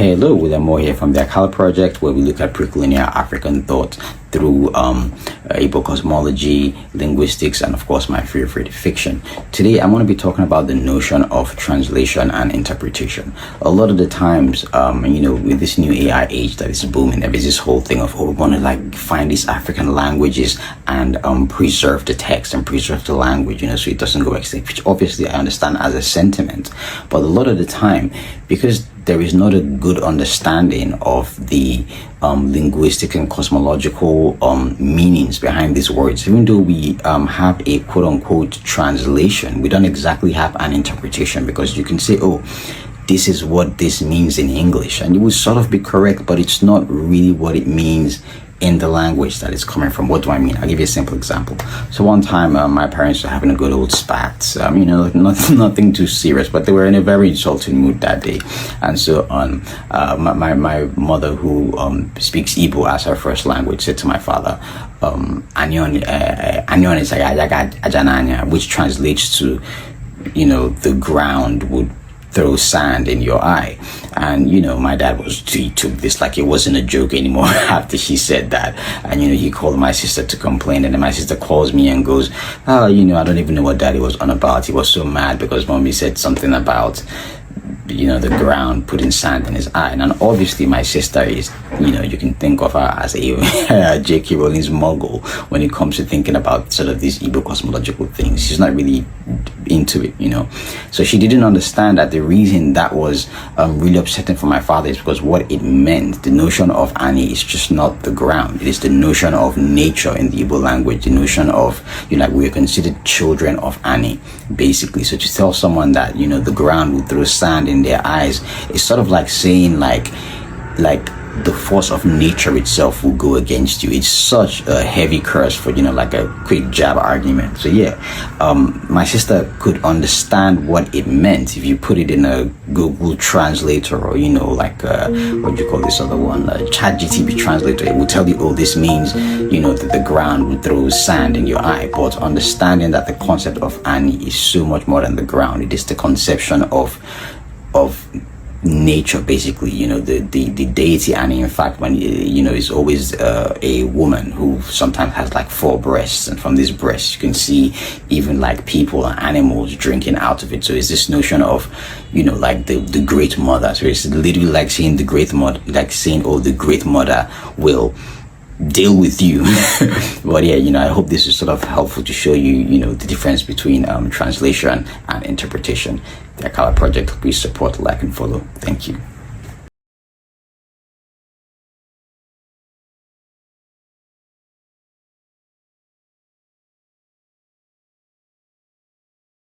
Hello, William Moore here from the Akala Project, where we look at pre-colonial African thought through Igbo cosmology, linguistics, and of course my favorite, fiction. Today I'm going to be talking about the notion of translation and interpretation. A lot of the times, with this new AI age that is booming, there is this whole thing of, we're going to find these African languages and preserve the text and preserve the language, so it doesn't go extinct, which obviously I understand as a sentiment. But a lot of the time, because there is not a good understanding of the linguistic and cosmological meanings behind these words. Even though we have a quote-unquote translation, we don't exactly have an interpretation, because you can say, this is what this means in English, and you would sort of be correct, but it's not really what it means in the language that it's coming from. What do I mean? I'll give you a simple example. So one time my parents were having a good old spat, nothing too serious, but they were in a very insulting mood that day. And so my mother, who speaks Igbo as her first language, said to my father, Anyon is ajananya, which translates to, the ground would throw sand in your eye. And my dad he took this like it wasn't a joke anymore after she said that. And he called my sister to complain, and then my sister calls me and goes, I don't even know what daddy was on about. He was so mad because mommy said something about the ground putting sand in his eye. And obviously my sister is, you can think of her as a J.K. Rowling's muggle when it comes to thinking about sort of these Igbo cosmological things. She's not really into it, So she didn't understand that the reason that was really upsetting for my father is because what it meant, the notion of Ani is just not the ground. It is the notion of nature in the Igbo language, the notion of, we are considered children of Ani, basically. So to tell someone that, the ground will throw sand in their eyes, it's sort of like saying like the force of nature itself will go against you. It's such a heavy curse for like a quick jab argument. So my sister could understand what it meant if you put it in a Google translator, or what do you call this other one, a ChatGPT translator. It will tell you, this means that the ground will throw sand in your eye. But understanding that the concept of Ani is so much more than the ground. It is the conception of nature, basically, the deity. And in fact, when is always a woman who sometimes has like 4 breasts, and from these breasts you can see even like people and animals drinking out of it. So it's this notion of like the great mother. So it's literally like saying the great mother, like saying, the great mother will deal with you. But I hope this is sort of helpful to show you the difference between translation and interpretation. The Akala Project, please support, like, and follow. Thank you.